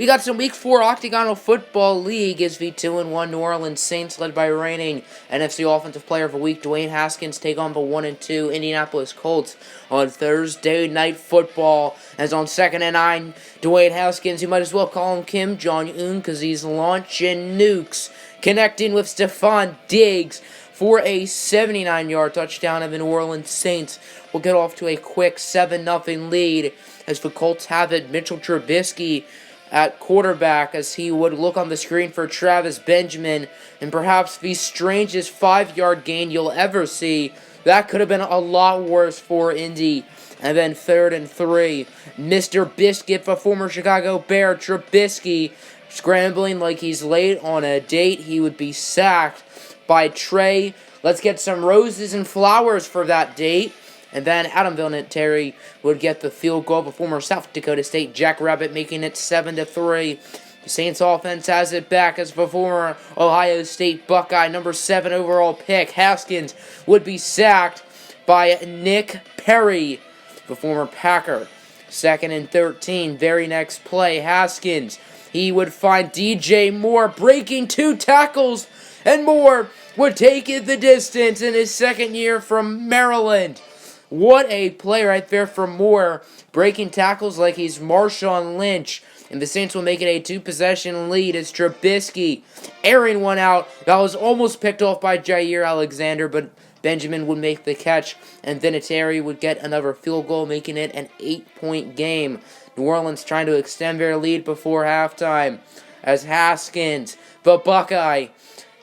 We got some Week 4 Octagonal Football League as the 2-1 New Orleans Saints, led by reigning NFC Offensive Player of the Week Dwayne Haskins, take on the 1-2 Indianapolis Colts on Thursday Night Football. As on 2nd and 9, Dwayne Haskins, you might as well call him Kim Jong-un because he's launching nukes, connecting with Stephon Diggs for a 79-yard touchdown, and the New Orleans Saints will get off to a quick 7-0 lead as the Colts have it. Mitchell Trubisky at quarterback as he would look on the screen for Travis Benjamin, and perhaps the strangest 5-yard gain you'll ever see. That could have been a lot worse for Indy. And then 3rd and 3, Mr. Biscuit, the former Chicago Bear, Trubisky, scrambling like he's late on a date. He would be sacked by Trey. Let's get some roses and flowers for that date. And then Adam Vinatieri would get the field goal. The former South Dakota State Jackrabbit, making it 7-3. The Saints offense has it back as the former Ohio State Buckeye, number 7 overall pick, Haskins, would be sacked by Nick Perry, the former Packer. 2nd and 13, very next play, Haskins, he would find DJ Moore breaking 2 tackles, and Moore would take it the distance in his second year from Maryland. What a play right there from Moore, breaking tackles like he's Marshawn Lynch. And the Saints will make it a 2-possession lead as Trubisky airing one out. That was almost picked off by Jair Alexander, but Benjamin would make the catch, and Vinatieri would get another field goal, making it an 8-point game. New Orleans trying to extend their lead before halftime as Haskins, the Buckeye,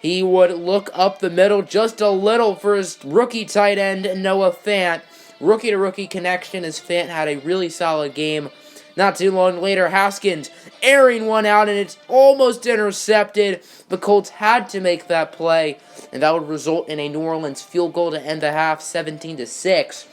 he would look up the middle just a little for his rookie tight end, Noah Fant. Rookie-to-rookie connection as Fant had a really solid game. Not too long later, Haskins airing one out, and it's almost intercepted. The Colts had to make that play, and that would result in a New Orleans field goal to end the half, 17-6.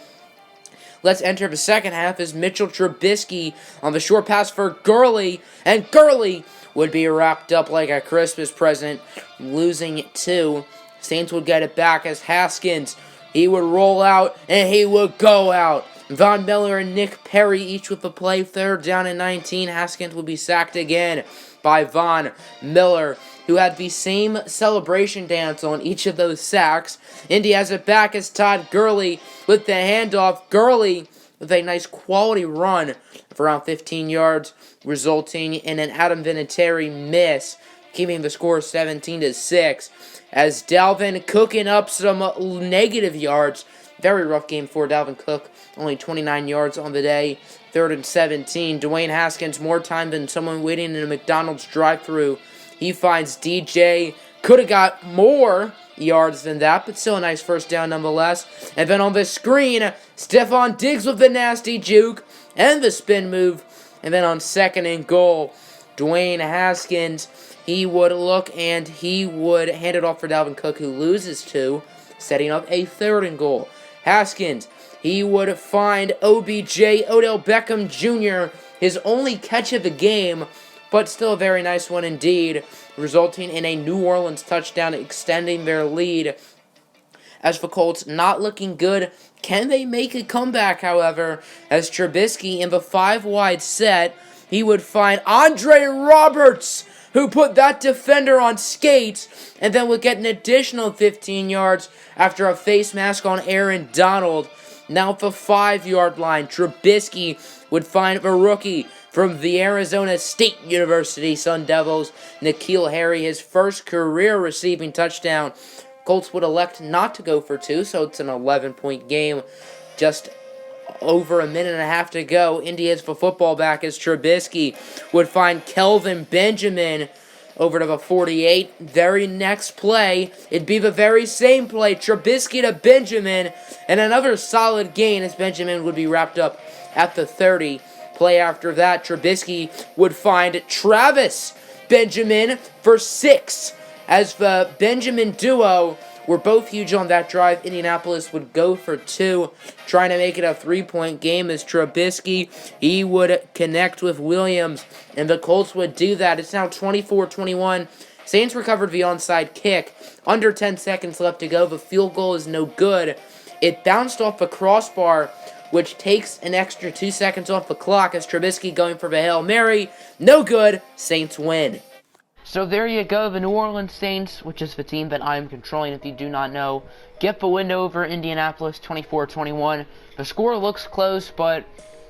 Let's enter the second half as Mitchell Trubisky on the short pass for Gurley, and Gurley would be wrapped up like a Christmas present, losing 2. Saints would get it back as Haskins, he would roll out, and he would go out. Von Miller and Nick Perry each with the play. 3rd down and 19. Haskins would be sacked again by Von Miller, who had the same celebration dance on each of those sacks. Indy has it back as Todd Gurley with the handoff. Gurley with a nice quality run of around 15 yards, resulting in an Adam Vinatieri miss, keeping the score 17-6. As Dalvin cooking up some negative yards. Very rough game for Dalvin Cook. Only 29 yards on the day. 3rd and 17. Dwayne Haskins, more time than someone waiting in a McDonald's drive-thru. He finds DJ. Could have got more yards than that, but still a nice first down nonetheless. And then on the screen, Stephon Diggs with the nasty juke and the spin move. And then on 2nd and goal, Dwayne Haskins, he would look and he would hand it off for Dalvin Cook, who loses 2, setting up a 3rd and goal. Haskins, he would find OBJ, Odell Beckham Jr., his only catch of the game, but still a very nice one indeed, resulting in a New Orleans touchdown, extending their lead. As for Colts, not looking good. Can they make a comeback, however, as Trubisky in the 5-wide set, he would find Andre Roberts, who put that defender on skates, and then would get an additional 15 yards after a face mask on Aaron Donald. Now at the 5-yard line, Trubisky would find a rookie from the Arizona State University Sun Devils, N'Keal Harry, his first career receiving touchdown. Colts would elect not to go for 2, so it's an 11-point game. Just over a minute and a half to go. Indians for football back as Trubisky would find Kelvin Benjamin over to the 48. Very next play, it'd be the very same play. Trubisky to Benjamin, and another solid gain as Benjamin would be wrapped up at the 30. Play after that, Trubisky would find Travis Benjamin for 6. As the Benjamin duo were both huge on that drive, Indianapolis would go for 2, trying to make it a 3-point game as Trubisky, he would connect with Williams, and the Colts would do that. It's now 24-21. Saints recovered the onside kick. Under 10 seconds left to go. The field goal is no good. It bounced off the crossbar which takes an extra 2 seconds off the clock as Trubisky going for the Hail Mary. No good. Saints win. So there you go, the New Orleans Saints, which is the team that I'm controlling if you do not know, get the win over Indianapolis 24-21. The score looks close, but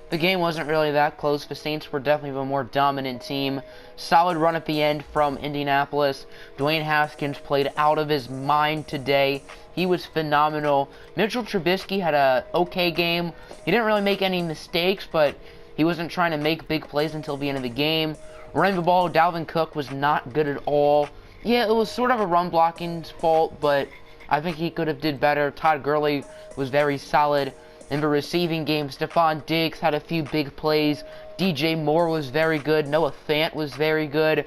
the game wasn't really that close. The Saints were definitely the more dominant team. Solid run at the end from Indianapolis. Dwayne Haskins played out of his mind today. He was phenomenal. Mitchell Trubisky had a okay game. He didn't really make any mistakes, but he wasn't trying to make big plays until the end of the game. Running the ball, Dalvin Cook was not good at all. Yeah, it was sort of a run blocking's fault, but I think he could have did better. Todd Gurley was very solid. In the receiving game, Stephon Diggs had a few big plays. DJ Moore was very good. Noah Fant was very good.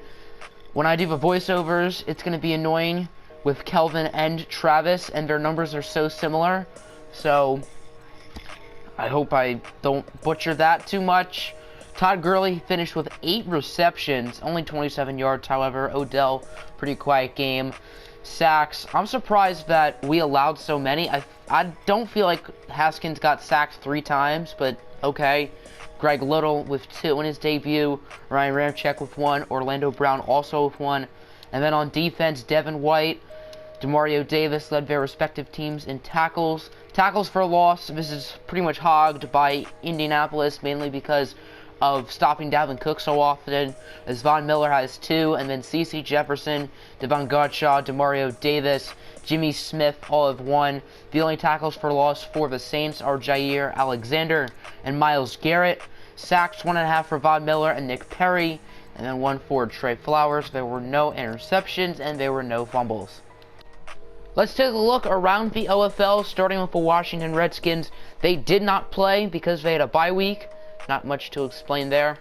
When I do the voiceovers, it's going to be annoying with Kelvin and Travis, and their numbers are so similar. So I hope I don't butcher that too much. Todd Gurley finished with 8 receptions, only 27 yards, however. Odell, pretty quiet game. Sacks, I'm surprised that we allowed so many. I don't feel like Haskins got sacked 3 times, but okay. Greg Little with 2 in his debut. Ryan Ramczyk with 1. Orlando Brown also with 1. And then on defense, Devin White, Demario Davis led their respective teams in tackles. Tackles for loss, this is pretty much hogged by Indianapolis, mainly because of stopping Dalvin Cook so often, as Von Miller has 2, and then C.C. Jefferson, Devon Godshaw, Demario Davis, Jimmy Smith all have 1. The only tackles for loss for the Saints are Jair Alexander and Myles Garrett. Sacks 1.5 for Von Miller and Nick Perry, and then 1 for Trey Flowers. There were no interceptions, and there were no fumbles. Let's take a look around the OFL, starting with the Washington Redskins. They did not play because they had a bye week. Not much to explain there.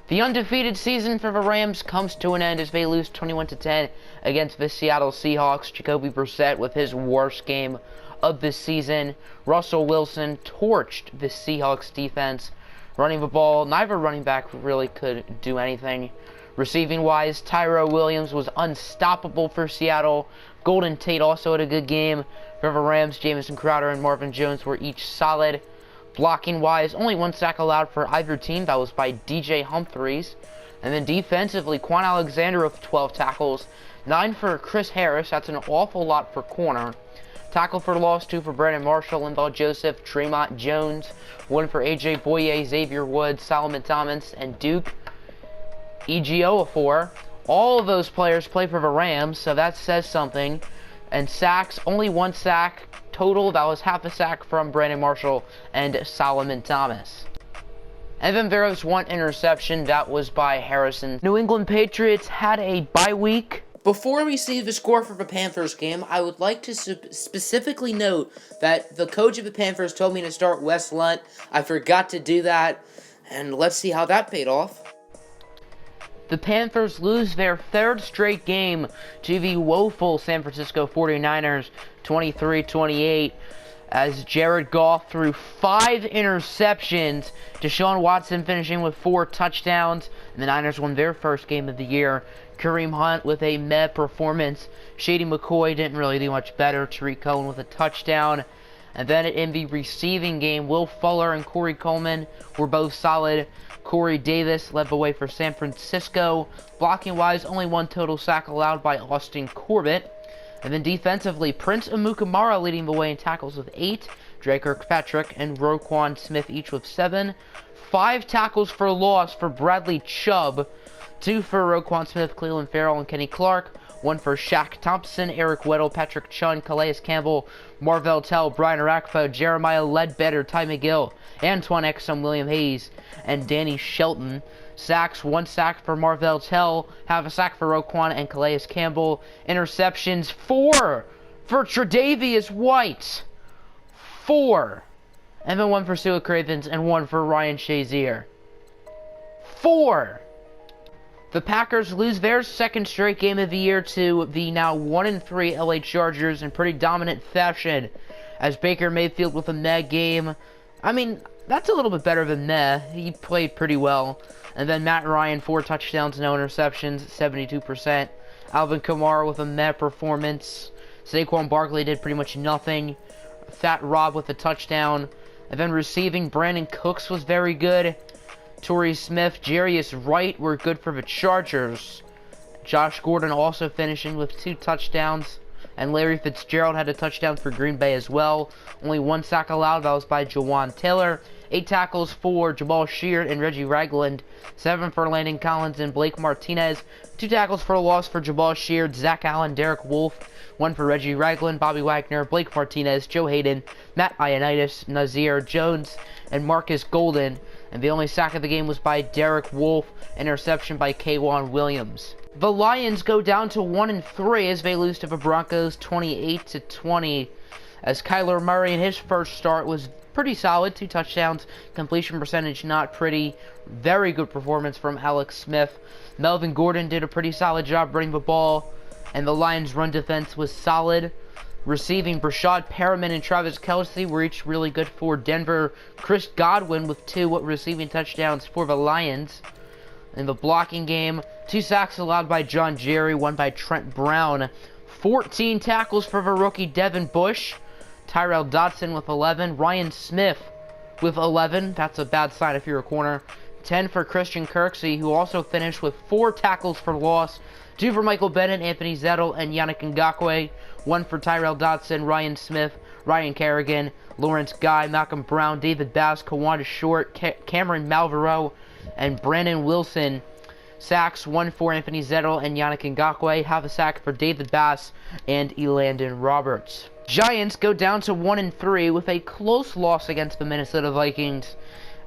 The undefeated season for the Rams comes to an end as they lose 21-10 against the Seattle Seahawks. Jacoby Brissett with his worst game of the season. Russell Wilson torched the Seahawks defense. Running the ball, neither running back really could do anything. Receiving-wise, Tyrell Williams was unstoppable for Seattle. Golden Tate also had a good game. For the Rams, Jamison Crowder and Marvin Jones were each solid. Blocking-wise, only 1 sack allowed for either team. That was by DJ Humphries. And then defensively, Quan Alexander with 12 tackles. 9 for Chris Harris. That's an awful lot for corner. Tackle for loss, 2 for Brandon Marshall, Linval Joseph, Tremont Jones. 1 for A.J. Boye, Xavier Woods, Solomon Thomas, and Duke Ejiofor. All of those players play for the Rams, so that says something. And sacks, only 1 sack total. That was half a sack from Brandon Marshall and Solomon Thomas. And then there was 1 interception. That was by Harrison. New England Patriots had a bye week. Before we see the score for the Panthers game, I would like to specifically note that the coach of the Panthers told me to start Wes Lunt. I forgot to do that, and let's see how that paid off. The Panthers lose their 3rd straight game to the woeful San Francisco 49ers, 23-28, as Jared Goff threw 5 interceptions, Deshaun Watson finishing with 4 touchdowns, and the Niners won their first game of the year. Kareem Hunt with a meh performance. Shady McCoy didn't really do much better. Tariq Cohen with a touchdown. And then in the receiving game, Will Fuller and Corey Coleman were both solid. Corey Davis led the way for San Francisco. Blocking-wise, only 1 total sack allowed by Austin Corbett. And then defensively, Prince Amukamara leading the way in tackles with 8. Drake Kirkpatrick and Roquan Smith each with 7. 5 tackles for loss for Bradley Chubb. 2 for Roquan Smith, Cleveland Farrell, and Kenny Clark. 1 for Shaq Thompson, Eric Weddle, Patrick Chung, Calais Campbell, Marvell Tell, Brian Arakpo, Jeremiah Ledbetter, Ty McGill, Antoine Exum, William Hayes, and Danny Shelton. Sacks, 1 sack for Marvell Tell, half a sack for Roquan and Calais Campbell. Interceptions, 4 for Tre'Davious White. 4. And then 1 for Sua Cravens and 1 for Ryan Shazier. 4. The Packers lose their 2nd straight game of the year to the now 1-3 LA Chargers in pretty dominant fashion, as Baker Mayfield with a meh game. I mean, that's a little bit better than meh. He played pretty well. And then Matt Ryan, 4 touchdowns, no interceptions, 72%. Alvin Kamara with a meh performance. Saquon Barkley did pretty much nothing. Fat Rob with a touchdown. And then receiving, Brandon Cooks was very good. Torrey Smith, Jarius Wright were good for the Chargers. Josh Gordon also finishing with 2 touchdowns. And Larry Fitzgerald had a touchdown for Green Bay as well. Only 1 sack allowed. That was by Jawan Taylor. 8 tackles for Jamal Sheard and Reggie Ragland. 7 for Landon Collins and Blake Martinez. 2 tackles for a loss for Jamal Sheard, Zach Allen, Derek Wolfe. 1 for Reggie Ragland, Bobby Wagner, Blake Martinez, Joe Hayden, Matt Ioannidis, Nazir Jones, and Marcus Golden. And the only sack of the game was by Derek Wolfe. Interception by K'Wan Williams. The Lions go down to 1-3 as they lose to the Broncos 28-20. As Kyler Murray in his first start was pretty solid, 2 touchdowns, completion percentage not pretty. Very good performance from Alex Smith. Melvin Gordon did a pretty solid job running the ball, and the Lions' run defense was solid. Receiving, Brashad Perriman and Travis Kelce were each really good for Denver. Chris Godwin with 2 receiving touchdowns for the Lions. In the blocking game, 2 sacks allowed by John Jerry, 1 by Trent Brown. 14 tackles for the rookie Devin Bush. Tyrell Dodson with 11. Ryan Smith with 11. That's a bad sign if you're a corner. 10 for Christian Kirksey, who also finished with 4 tackles for loss. 2 for Michael Bennett, Anthony Zettel, and Yannick Ngakoue. 1 for Tyrell Dodson, Ryan Smith, Ryan Kerrigan, Lawrence Guy, Malcolm Brown, David Bass, Kawanda Short, Cameron Malvereau, and Brandon Wilson. Sacks, 1 for Anthony Zettel and Yannick Ngakoue. Half a sack for David Bass and Elandon Roberts. Giants go down to 1-3 with a close loss against the Minnesota Vikings,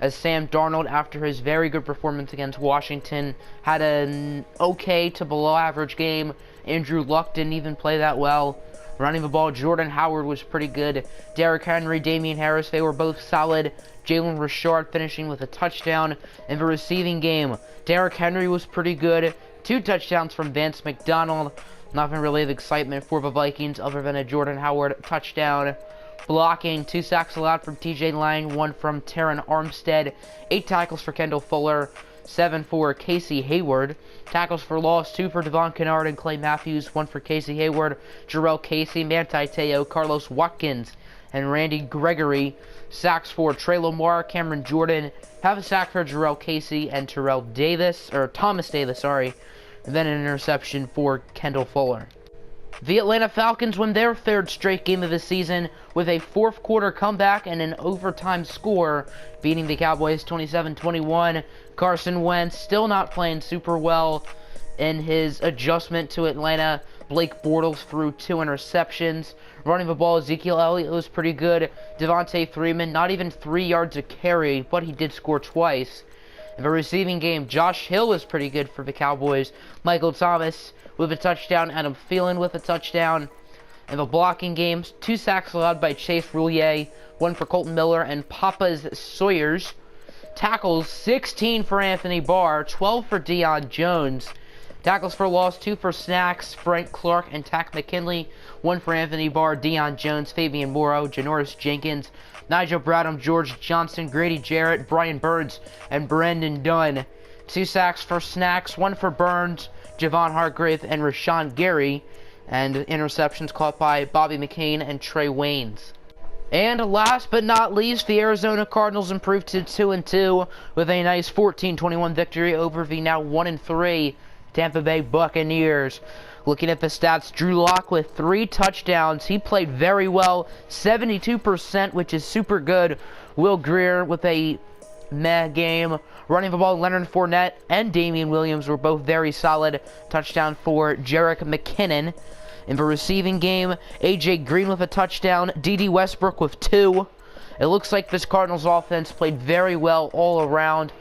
as Sam Darnold, after his very good performance against Washington, had an okay to below average game. Andrew Luck didn't even play that well. Running the ball, Jordan Howard was pretty good. Derrick Henry, Damian Harris, they were both solid. Jalen Richard finishing with a touchdown. In the receiving game, Derrick Henry was pretty good. 2 touchdowns from Vance McDonald. Nothing really of excitement for the Vikings other than a Jordan Howard touchdown. Blocking, 2 sacks allowed from TJ Lang, 1 from Terran Armstead. 8 tackles for Kendall Fuller, 7 for Casey Hayward. Tackles for loss, 2 for Devon Kennard and Clay Matthews, 1 for Casey Hayward, Jarrell Casey, Manti Teo, Carlos Watkins, and Randy Gregory. Sacks for Trey Lamar, Cameron Jordan, half a sack for Jarrell Casey and Thomas Davis, and then an interception for Kendall Fuller. The Atlanta Falcons win their 3rd straight game of the season with a 4th quarter comeback and an overtime score, beating the Cowboys 27-21. Carson Wentz still not playing super well in his adjustment to Atlanta. Blake Bortles threw 2 interceptions. Running the ball, Ezekiel Elliott was pretty good. Devontae Freeman, not even 3 yards a carry, but he did score twice. In the receiving game, Josh Hill was pretty good for the Cowboys. Michael Thomas with a touchdown, Adam Thielen with a touchdown. In the blocking games, 2 sacks allowed by Chase Roulier, 1 for Colton Miller and Papas Sawyers. Tackles, 16 for Anthony Barr, 12 for Deion Jones. Tackles for loss, 2 for Snacks, Frank Clark, and Tack McKinley. 1 for Anthony Barr, Deion Jones, Fabian Morrow, Janoris Jenkins, Nigel Bradham, George Johnson, Grady Jarrett, Brian Burns, and Brandon Dunn. 2 sacks for Snacks, 1 for Burns, Javon Hargrave, and Rashawn Gary. And interceptions caught by Bobby McCain and Trey Waynes. And last but not least, the Arizona Cardinals improved to 2-2 with a nice 14-21 victory over the now 1-3 Tampa Bay Buccaneers. Looking at the stats, Drew Lock with 3 touchdowns. He played very well, 72%, which is super good. Will Grier with a meh game. Running the ball, Leonard Fournette and Damian Williams were both very solid. Touchdown for Jerick McKinnon. In the receiving game, A.J. Green with a touchdown, D.D. Westbrook with 2. It looks like this Cardinals offense played very well all around.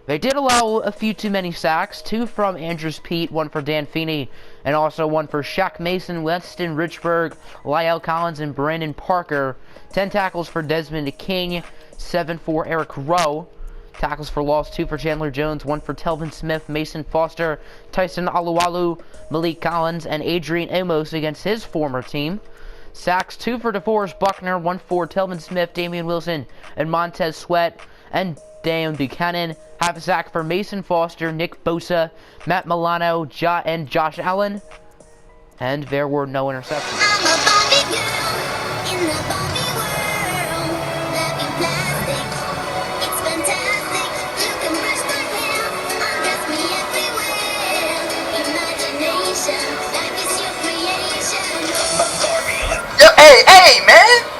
They did allow a few too many sacks, 2 from Andrews Pete, 1 for Dan Feeney, and also 1 for Shaq Mason, Weston Richburg, Lyle Collins, and Brandon Parker. 10 tackles for Desmond King, 7 for Eric Rowe. Tackles for loss, 2 for Chandler Jones, 1 for Telvin Smith, Mason Foster, Tyson Alualu, Malik Collins, and Adrian Amos against his former team. Sacks, 2 for DeForest Buckner, 1 for Telvin Smith, Damian Wilson, and Montez Sweat, and Dan Buchanan. Half a sack for Mason Foster, Nick Bosa, Matt Milano, and Josh Allen. And there were no interceptions. Hey, man!